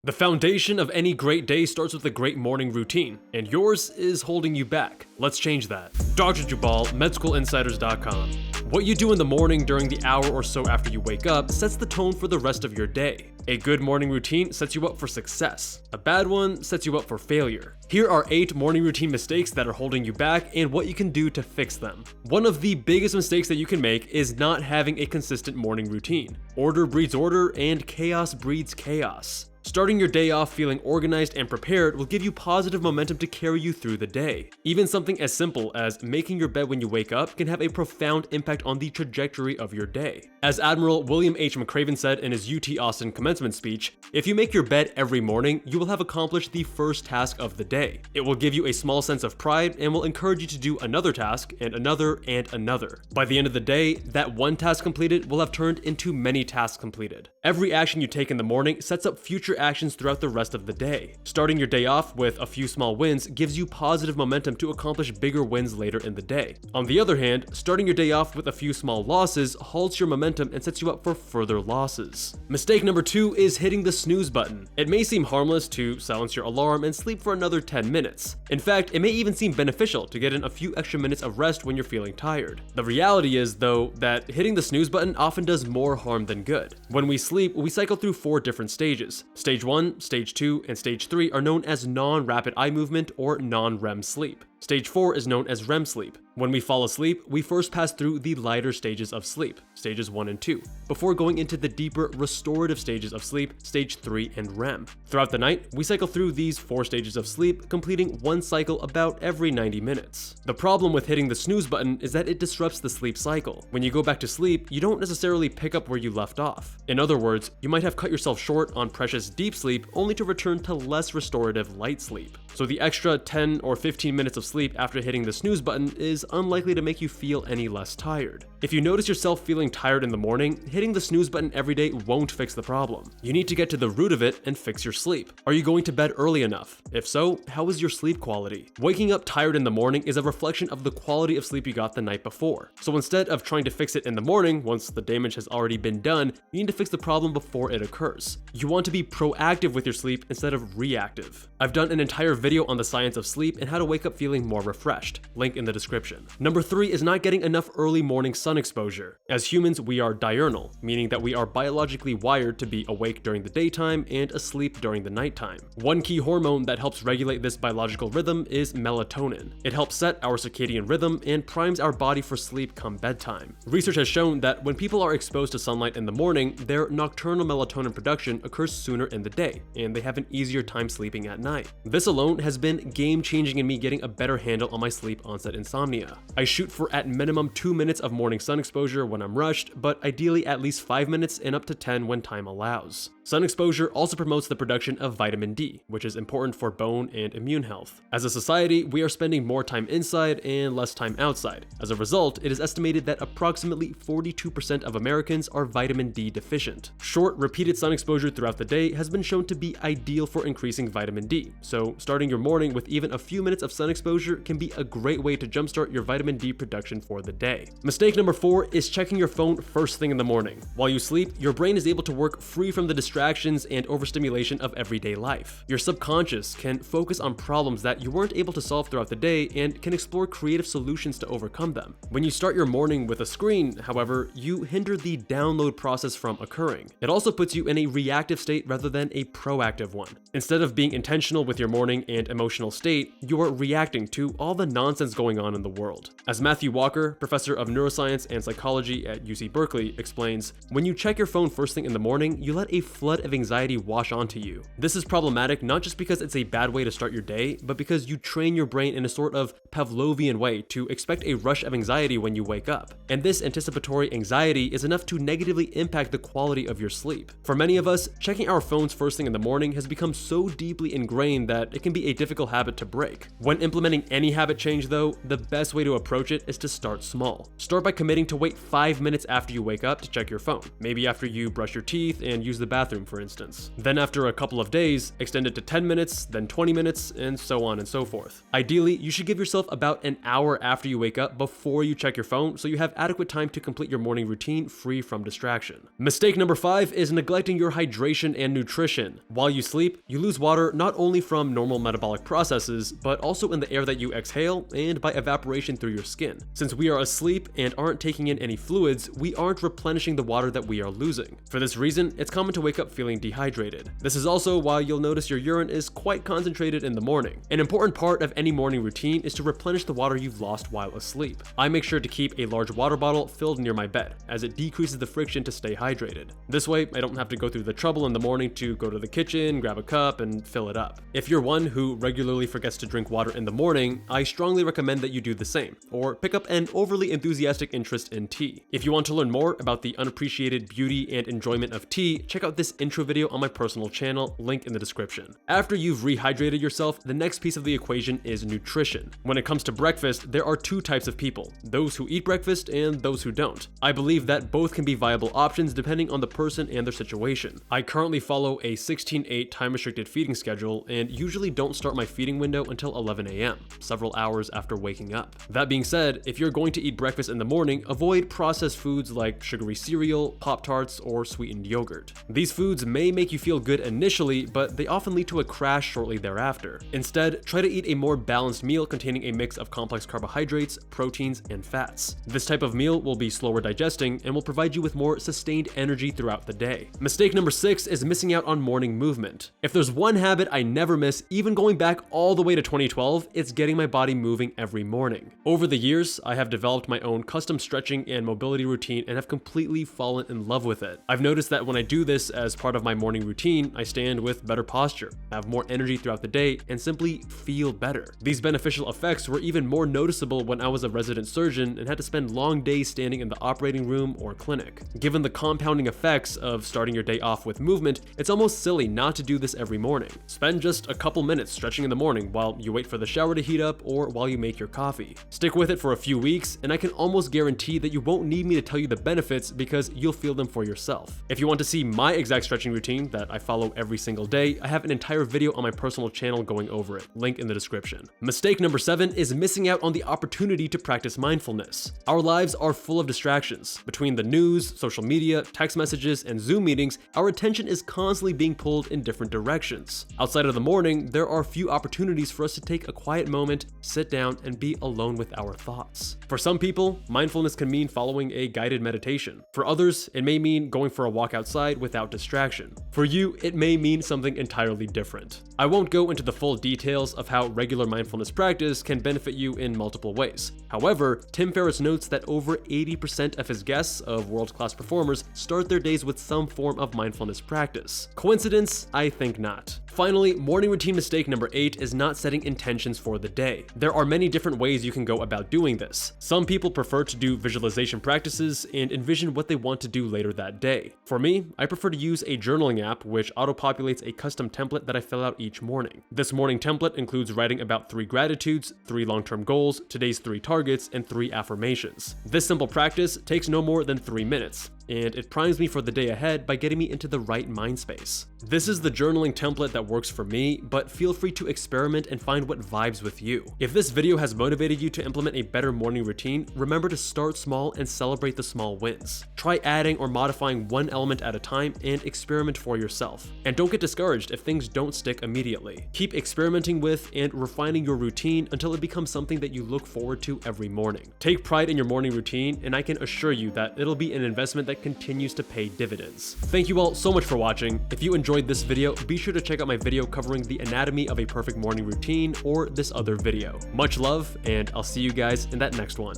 The foundation of any great day starts with a great morning routine, and yours is holding you back. Let's change that. Dr. Jubal, MedSchoolInsiders.com. What you do in the morning during the hour or so after you wake up sets the tone for the rest of your day. A good morning routine sets you up for success. A bad one sets you up for failure. Here are 8 morning routine mistakes that are holding you back and what you can do to fix them. One of the biggest mistakes that you can make is not having a consistent morning routine. Order breeds order and chaos breeds chaos. Starting your day off feeling organized and prepared will give you positive momentum to carry you through the day. Even something as simple as making your bed when you wake up can have a profound impact on the trajectory of your day. As Admiral William H. McRaven said in his UT Austin commencement speech, if you make your bed every morning, you will have accomplished the first task of the day. It will give you a small sense of pride and will encourage you to do another task and another and another. By the end of the day, that one task completed will have turned into many tasks completed. Every action you take in the morning sets up future actions throughout the rest of the day. Starting your day off with a few small wins gives you positive momentum to accomplish bigger wins later in the day. On the other hand, starting your day off with a few small losses halts your momentum and sets you up for further losses. Mistake number 2 is hitting the snooze button. It may seem harmless to silence your alarm and sleep for another 10 minutes. In fact, it may even seem beneficial to get in a few extra minutes of rest when you're feeling tired. The reality is, though, that hitting the snooze button often does more harm than good. When we sleep, we cycle through 4 different stages. Stage 1, Stage 2, and Stage 3 are known as non-rapid eye movement or non-REM sleep. Stage 4 is known as REM sleep. When we fall asleep, we first pass through the lighter stages of sleep, stages 1 and 2, before going into the deeper restorative stages of sleep, stage 3 and REM. Throughout the night, we cycle through these 4 stages of sleep, completing one cycle about every 90 minutes. The problem with hitting the snooze button is that it disrupts the sleep cycle. When you go back to sleep, you don't necessarily pick up where you left off. In other words, you might have cut yourself short on precious deep sleep only to return to less restorative light sleep. So the extra 10 or 15 minutes of sleep after hitting the snooze button is unlikely to make you feel any less tired. If you notice yourself feeling tired in the morning, hitting the snooze button every day won't fix the problem. You need to get to the root of it and fix your sleep. Are you going to bed early enough? If so, how is your sleep quality? Waking up tired in the morning is a reflection of the quality of sleep you got the night before. So instead of trying to fix it in the morning, once the damage has already been done, you need to fix the problem before it occurs. You want to be proactive with your sleep instead of reactive. I've done an entire video on the science of sleep and how to wake up feeling more refreshed. Link in the description. Number 3 is not getting enough early morning sun exposure. As humans, we are diurnal, meaning that we are biologically wired to be awake during the daytime and asleep during the nighttime. One key hormone that helps regulate this biological rhythm is melatonin. It helps set our circadian rhythm and primes our body for sleep come bedtime. Research has shown that when people are exposed to sunlight in the morning, their nocturnal melatonin production occurs sooner in the day, and they have an easier time sleeping at night. This alone has been game-changing in me getting a better handle on my sleep onset insomnia. I shoot for at minimum 2 minutes of morning sun exposure when I'm rushed, but ideally at least 5 minutes and up to 10 when time allows. Sun exposure also promotes the production of vitamin D, which is important for bone and immune health. As a society, we are spending more time inside and less time outside. As a result, it is estimated that approximately 42% of Americans are vitamin D deficient. Short, repeated sun exposure throughout the day has been shown to be ideal for increasing vitamin D, so starting your morning with even a few minutes of sun exposure can be a great way to jumpstart your vitamin D production for the day. Mistake number 4 is checking your phone first thing in the morning. While you sleep, your brain is able to work free from the distractions and overstimulation of everyday life. Your subconscious can focus on problems that you weren't able to solve throughout the day and can explore creative solutions to overcome them. When you start your morning with a screen, however, you hinder the download process from occurring. It also puts you in a reactive state rather than a proactive one. Instead of being intentional with your morning and emotional state, you are reacting to all the nonsense going on in the world. As Matthew Walker, professor of neuroscience and psychology at UC Berkeley, explains, when you check your phone first thing in the morning, you let a flood of anxiety wash onto you. This is problematic not just because it's a bad way to start your day, but because you train your brain in a sort of Pavlovian way to expect a rush of anxiety when you wake up. And this anticipatory anxiety is enough to negatively impact the quality of your sleep. For many of us, checking our phones first thing in the morning has become so deeply ingrained that it can be be a difficult habit to break. When implementing any habit change though, the best way to approach it is to start small. Start by committing to wait 5 minutes after you wake up to check your phone, maybe after you brush your teeth and use the bathroom for instance. Then after a couple of days, extend it to 10 minutes, then 20 minutes, and so on and so forth. Ideally, you should give yourself about an hour after you wake up before you check your phone so you have adequate time to complete your morning routine free from distraction. Mistake number 5 is neglecting your hydration and nutrition. While you sleep, you lose water not only from normal metabolic processes, but also in the air that you exhale and by evaporation through your skin. Since we are asleep and aren't taking in any fluids, we aren't replenishing the water that we are losing. For this reason, it's common to wake up feeling dehydrated. This is also why you'll notice your urine is quite concentrated in the morning. An important part of any morning routine is to replenish the water you've lost while asleep. I make sure to keep a large water bottle filled near my bed, as it decreases the friction to stay hydrated. This way, I don't have to go through the trouble in the morning to go to the kitchen, grab a cup, and fill it up. If you're one who regularly forgets to drink water in the morning, I strongly recommend that you do the same, or pick up an overly enthusiastic interest in tea. If you want to learn more about the unappreciated beauty and enjoyment of tea, check out this intro video on my personal channel, link in the description. After you've rehydrated yourself, the next piece of the equation is nutrition. When it comes to breakfast, there are two types of people, those who eat breakfast and those who don't. I believe that both can be viable options depending on the person and their situation. I currently follow a 16-8 time-restricted feeding schedule and usually don't start my feeding window until 11 a.m., several hours after waking up. That being said, if you're going to eat breakfast in the morning, avoid processed foods like sugary cereal, Pop-Tarts, or sweetened yogurt. These foods may make you feel good initially, but they often lead to a crash shortly thereafter. Instead, try to eat a more balanced meal containing a mix of complex carbohydrates, proteins, and fats. This type of meal will be slower digesting and will provide you with more sustained energy throughout the day. Mistake number 6 is missing out on morning movement. If there's one habit I never miss, even going back all the way to 2012, it's getting my body moving every morning. Over the years, I have developed my own custom stretching and mobility routine and have completely fallen in love with it. I've noticed that when I do this as part of my morning routine, I stand with better posture, have more energy throughout the day, and simply feel better. These beneficial effects were even more noticeable when I was a resident surgeon and had to spend long days standing in the operating room or clinic. Given the compounding effects of starting your day off with movement, it's almost silly not to do this every morning. Spend just a couple minutes stretching in the morning while you wait for the shower to heat up or while you make your coffee. Stick with it for a few weeks, and I can almost guarantee that you won't need me to tell you the benefits because you'll feel them for yourself. If you want to see my exact stretching routine that I follow every single day, I have an entire video on my personal channel going over it, link in the description. Mistake number 7 is missing out on the opportunity to practice mindfulness. Our lives are full of distractions. Between the news, social media, text messages, and Zoom meetings, our attention is constantly being pulled in different directions. Outside of the morning, there are few opportunities for us to take a quiet moment, sit down, and be alone with our thoughts. For some people, mindfulness can mean following a guided meditation. For others, it may mean going for a walk outside without distraction. For you, it may mean something entirely different. I won't go into the full details of how regular mindfulness practice can benefit you in multiple ways. However, Tim Ferriss notes that over 80% of his guests of world-class performers start their days with some form of mindfulness practice. Coincidence? I think not. Finally, morning routine mistake number 8 is not setting intentions for the day. There are many different ways you can go about doing this. Some people prefer to do visualization practices and envision what they want to do later that day. For me, I prefer to use a journaling app which auto-populates a custom template that I fill out each morning. This morning template includes writing about 3 gratitudes, 3 long-term goals, today's 3 targets, and 3 affirmations. This simple practice takes no more than 3 minutes, and it primes me for the day ahead by getting me into the right mind space. This is the journaling template that works for me, but feel free to experiment and find what vibes with you. If this video has motivated you to implement a better morning routine, remember to start small and celebrate the small wins. Try adding or modifying one element at a time and experiment for yourself. And don't get discouraged if things don't stick immediately. Keep experimenting with and refining your routine until it becomes something that you look forward to every morning. Take pride in your morning routine, and I can assure you that it'll be an investment that continues to pay dividends. Thank you all so much for watching. If you enjoyed this video, be sure to check out my video covering the anatomy of a perfect morning routine or this other video. Much love, and I'll see you guys in that next one.